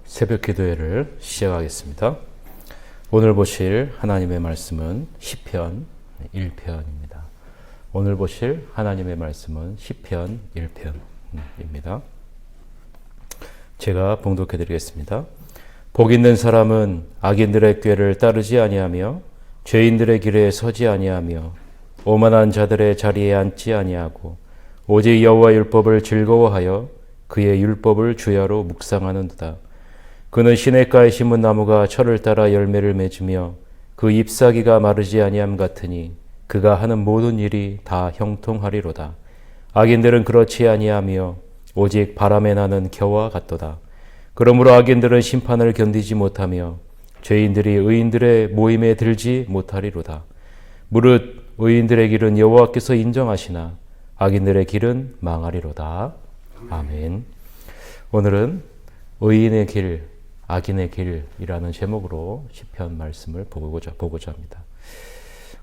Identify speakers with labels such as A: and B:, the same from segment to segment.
A: 새벽 기도회를 시작하겠습니다. 오늘 보실 하나님의 말씀은 시편 1편입니다. 오늘 보실 하나님의 말씀은 시편 1편입니다. 제가 봉독해 드리겠습니다. 복 있는 사람은 악인들의 꾀를 따르지 아니하며 죄인들의 길에 서지 아니하며 오만한 자들의 자리에 앉지 아니하고 오직 여호와 율법을 즐거워하여 그의 율법을 주야로 묵상하는도다. 그는 시냇가에 심은 나무가 철을 따라 열매를 맺으며 그 잎사귀가 마르지 아니함 같으니 그가 하는 모든 일이 다 형통하리로다. 악인들은 그렇지 아니하며 오직 바람에 나는 겨와 같도다. 그러므로 악인들은 심판을 견디지 못하며 죄인들이 의인들의 모임에 들지 못하리로다. 무릇 의인들의 길은 여호와께서 인정하시나 악인들의 길은 망하리로다. 아멘. 오늘은 의인의 길, 악인의 길이라는 제목으로 시편 말씀을 보고자 합니다.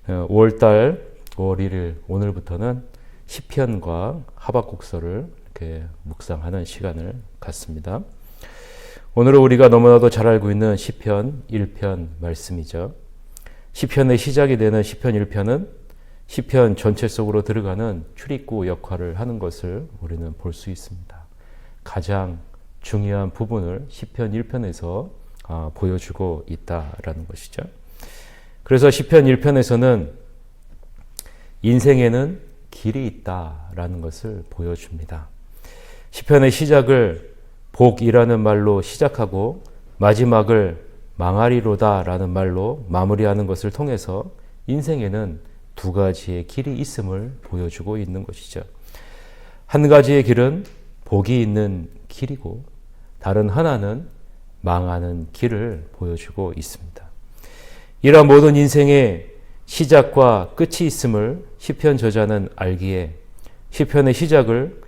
A: 5월달 5월 1일 오늘부터는 시편과 하박국서를 이렇게 묵상하는 시간을 갖습니다. 오늘은 우리가 너무나도 잘 알고 있는 시편 1편 말씀이죠. 시편의 시작이 되는 시편 1편은 시편 전체 속으로 들어가는 출입구 역할을 하는 것을 우리는 볼 수 있습니다. 가장 중요한 부분을 시편 1편에서 보여주고 있다라는 것이죠. 그래서 시편 1편에서는 인생에는 길이 있다라는 것을 보여줍니다. 시편의 시작을 복이라는 말로 시작하고 마지막을 망하리로다라는 말로 마무리하는 것을 통해서 인생에는 두 가지의 길이 있음을 보여주고 있는 것이죠. 한 가지의 길은 복이 있는 길이고 다른 하나는 망하는 길을 보여주고 있습니다. 이러한 모든 인생의 시작과 끝이 있음을 시편 저자는 알기에 시편의 시작을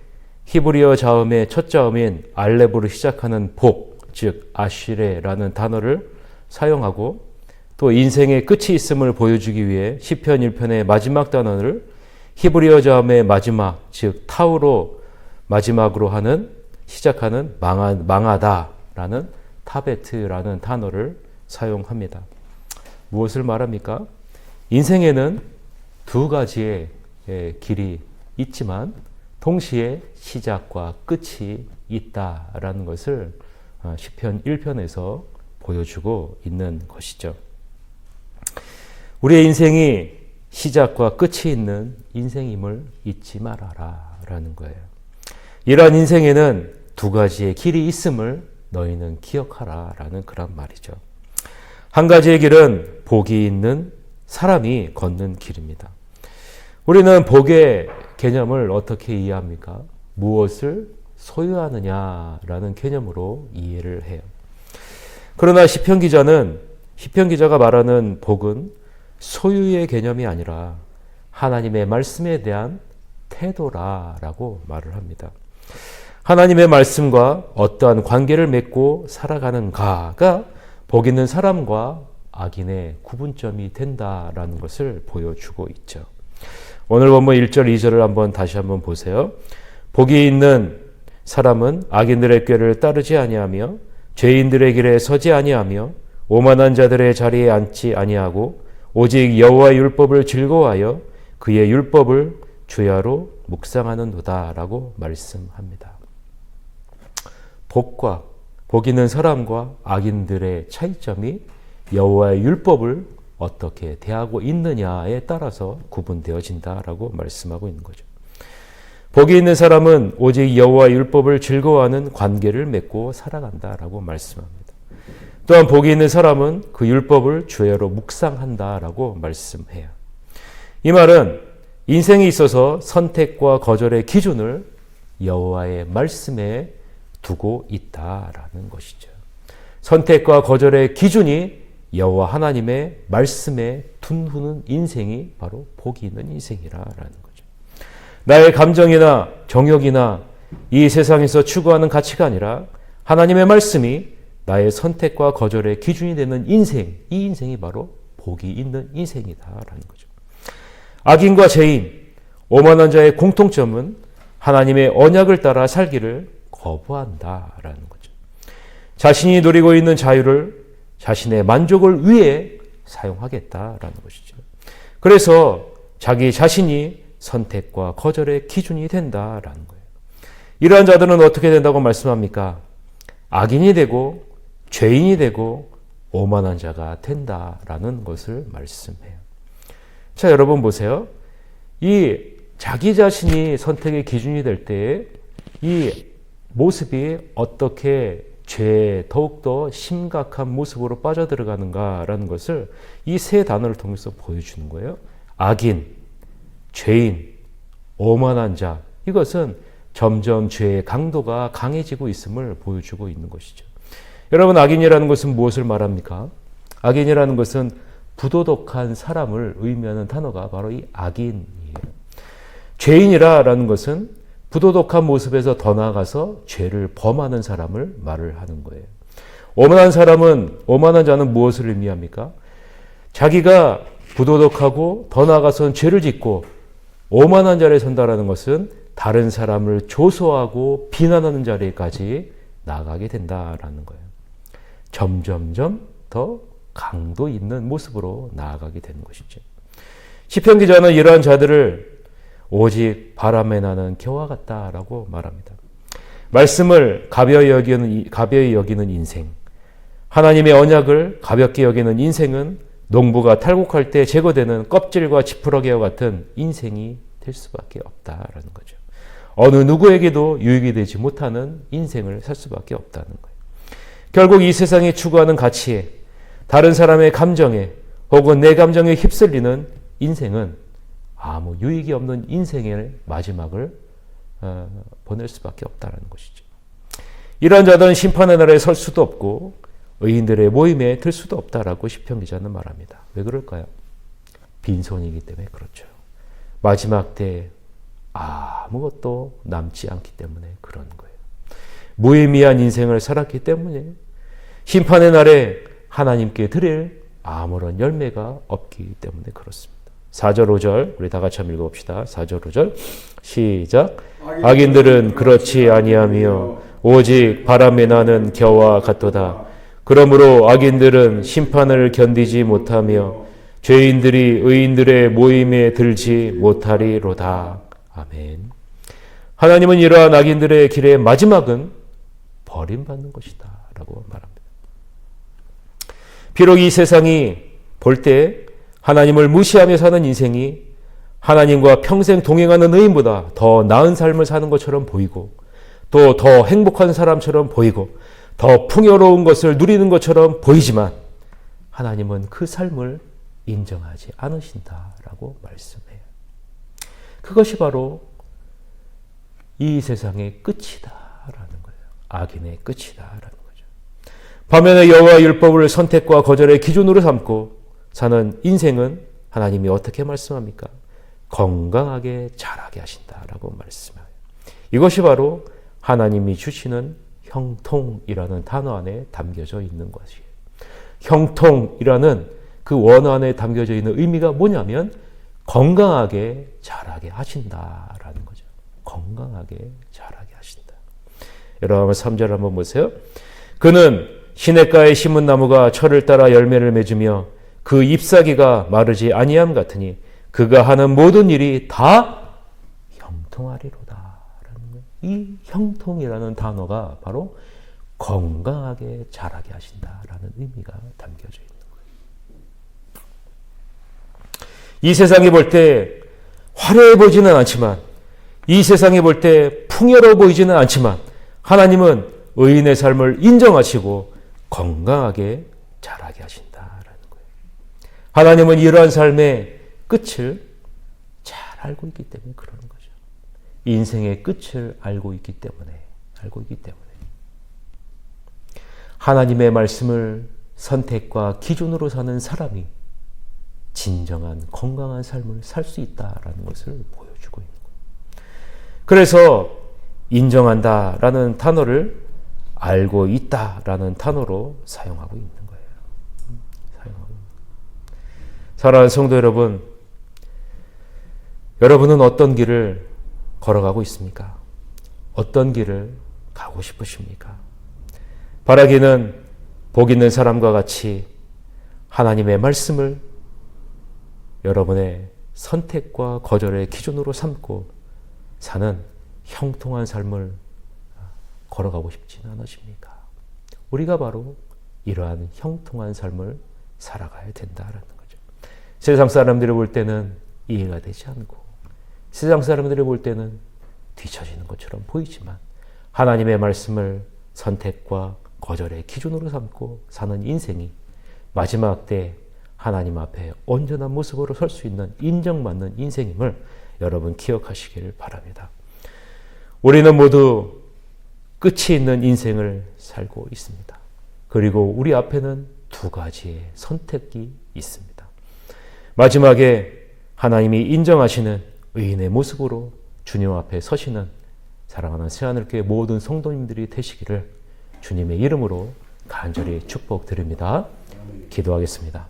A: 히브리어 자음의 첫 자음인 알렙으로 시작하는 복, 즉 아시레라는 단어를 사용하고 또 인생의 끝이 있음을 보여주기 위해 시편 1편의 마지막 단어를 히브리어 자음의 마지막, 즉 타우로 마지막으로 시작하는 망하다라는 타베트라는 단어를 사용합니다. 무엇을 말합니까? 인생에는 두 가지의 길이 있지만 동시에 시작과 끝이 있다라는 것을 시편 1편에서 보여주고 있는 것이죠. 우리의 인생이 시작과 끝이 있는 인생임을 잊지 말아라 라는 거예요. 이러한 인생에는 두 가지의 길이 있음을 너희는 기억하라 라는 그런 말이죠. 한 가지의 길은 복이 있는 사람이 걷는 길입니다. 우리는 복의 개념을 어떻게 이해합니까? 무엇을 소유하느냐라는 개념으로 이해를 해요. 그러나 시편 기자가 말하는 복은 소유의 개념이 아니라 하나님의 말씀에 대한 태도라라고 말을 합니다. 하나님의 말씀과 어떠한 관계를 맺고 살아가는가가 복 있는 사람과 악인의 구분점이 된다라는 것을 보여주고 있죠. 오늘 본문 1절, 2절을 다시 한번 보세요. 복이 있는 사람은 악인들의 꾀를 따르지 아니하며 죄인들의 길에 서지 아니하며 오만한 자들의 자리에 앉지 아니하고 오직 여호와의 율법을 즐거워하여 그의 율법을 주야로 묵상하는도다라고 말씀합니다. 복 있는 사람과 악인들의 차이점이 여호와의 율법을 어떻게 대하고 있느냐에 따라서 구분되어진다라고 말씀하고 있는 거죠. 복이 있는 사람은 오직 여호와의 율법을 즐거워하는 관계를 맺고 살아간다라고 말씀합니다. 또한 복이 있는 사람은 그 율법을 주야로 묵상한다라고 말씀해요. 이 말은 인생에 있어서 선택과 거절의 기준을 여호와의 말씀에 두고 있다라는 것이죠. 선택과 거절의 기준이 여호와 하나님의 말씀에 둔 인생이 바로 복이 있는 인생이라는 거죠. 나의 감정이나 정욕이나 이 세상에서 추구하는 가치가 아니라 하나님의 말씀이 나의 선택과 거절의 기준이 되는 인생, 이 인생이 바로 복이 있는 인생이다라는 거죠. 악인과 죄인, 오만한 자의 공통점은 하나님의 언약을 따라 살기를 거부한다라는 거죠. 자신이 누리고 있는 자유를 자신의 만족을 위해 사용하겠다라는 것이죠. 그래서 자기 자신이 선택과 거절의 기준이 된다라는 거예요. 이러한 자들은 어떻게 된다고 말씀합니까? 악인이 되고 죄인이 되고 오만한 자가 된다라는 것을 말씀해요. 자, 여러분 보세요. 이 자기 자신이 선택의 기준이 될 때에 이 모습이 어떻게 죄에 더욱더 심각한 모습으로 빠져들어가는가라는 것을 이 세 단어를 통해서 보여주는 거예요. 악인, 죄인, 오만한 자. 이것은 점점 죄의 강도가 강해지고 있음을 보여주고 있는 것이죠. 여러분, 악인이라는 것은 무엇을 말합니까? 악인이라는 것은 부도덕한 사람을 의미하는 단어가 바로 이 악인이에요. 죄인이라는 것은 부도덕한 모습에서 더 나아가서 죄를 범하는 사람을 말을 하는 거예요. 오만한 자는 무엇을 의미합니까? 자기가 부도덕하고 더 나아가서는 죄를 짓고 오만한 자리에 선다라는 것은 다른 사람을 조소하고 비난하는 자리까지 나가게 된다라는 거예요. 점점점 더 강도 있는 모습으로 나아가게 되는 것이죠. 시편 기자는 이러한 자들을 오직 바람에 나는 겨와 같다라고 말합니다. 말씀을 가벼이 여기는 인생, 하나님의 언약을 가볍게 여기는 인생은 농부가 탈곡할 때 제거되는 껍질과 지푸라기와 같은 인생이 될 수밖에 없다라는 거죠. 어느 누구에게도 유익이 되지 못하는 인생을 살 수밖에 없다는 거예요. 결국 이 세상이 추구하는 가치에, 다른 사람의 감정에 혹은 내 감정에 휩쓸리는 인생은 아무 유익이 없는 인생의 마지막을 보낼 수밖에 없다는 것이죠. 이러한 자들은 심판의 날에 설 수도 없고 의인들의 모임에 들 수도 없다라고 시편 기자는 말합니다. 왜 그럴까요? 빈손이기 때문에 그렇죠. 마지막 때 아무것도 남지 않기 때문에 그런 거예요. 무의미한 인생을 살았기 때문에 심판의 날에 하나님께 드릴 아무런 열매가 없기 때문에 그렇습니다. 4절 5절 우리 다 같이 한번 읽어봅시다. 4절 5절 시작. 악인들은 그렇지 아니하며 오직 바람에 나는 겨와 같도다. 그러므로 악인들은 심판을 견디지 못하며 죄인들이 의인들의 모임에 들지 못하리로다. 아멘. 하나님은 이러한 악인들의 길의 마지막은 버림받는 것이다 라고 말합니다. 비록 이 세상이 볼 때 하나님을 무시하며 사는 인생이 하나님과 평생 동행하는 의인보다 더 나은 삶을 사는 것처럼 보이고 또 더 행복한 사람처럼 보이고 더 풍요로운 것을 누리는 것처럼 보이지만 하나님은 그 삶을 인정하지 않으신다라고 말씀해요. 그것이 바로 이 세상의 끝이다라는 거예요. 악인의 끝이다라는 거죠. 반면에 여호와 율법을 선택과 거절의 기준으로 삼고 사는 인생은 하나님이 어떻게 말씀합니까? 건강하게 자라게 하신다라고 말씀해요. 이것이 바로 하나님이 주시는 형통이라는 단어 안에 담겨져 있는 것이에요. 형통이라는 그 원어 안에 담겨져 있는 의미가 뭐냐면 건강하게 자라게 하신다라는 거죠. 건강하게 자라게 하신다. 여러분 3절 한번 보세요. 그는 시냇가에 심은 나무가 철을 따라 열매를 맺으며 그 잎사귀가 마르지 아니함 같으니 그가 하는 모든 일이 다 형통하리로다. 이 형통이라는 단어가 바로 건강하게 자라게 하신다라는 의미가 담겨져 있는 거예요. 이 세상이 볼 때 화려해 보이지는 않지만 이 세상이 볼 때 풍요로워 보이지는 않지만 하나님은 의인의 삶을 인정하시고 건강하게 자라게 하신다라는 거예요. 하나님은 이러한 삶의 끝을 잘 알고 있기 때문에 그러는 거죠. 인생의 끝을 알고 있기 때문에 하나님의 말씀을 선택과 기준으로 사는 사람이 진정한 건강한 삶을 살 수 있다라는 것을 보여주고 있는 거예요. 그래서 인정한다라는 단어를 알고 있다라는 단어로 사용하고 있는 거예요. 사랑하는 성도 여러분, 여러분은 어떤 길을 걸어가고 있습니까? 어떤 길을 가고 싶으십니까? 바라기는 복 있는 사람과 같이 하나님의 말씀을 여러분의 선택과 거절의 기준으로 삼고 사는 형통한 삶을 걸어가고 싶지는 않으십니까? 우리가 바로 이러한 형통한 삶을 살아가야 된다라는 거죠. 세상 사람들이 볼 때는 이해가 되지 않고 세상 사람들이 볼 때는 뒤처지는 것처럼 보이지만 하나님의 말씀을 선택과 거절의 기준으로 삼고 사는 인생이 마지막 때 하나님 앞에 온전한 모습으로 설 수 있는 인정받는 인생임을 여러분 기억하시기를 바랍니다. 우리는 모두 끝이 있는 인생을 살고 있습니다. 그리고 우리 앞에는 두 가지의 선택이 있습니다. 마지막에 하나님이 인정하시는 의인의 모습으로 주님 앞에 서시는 사랑하는 새하늘교회 모든 성도님들이 되시기를 주님의 이름으로 간절히 축복드립니다. 기도하겠습니다.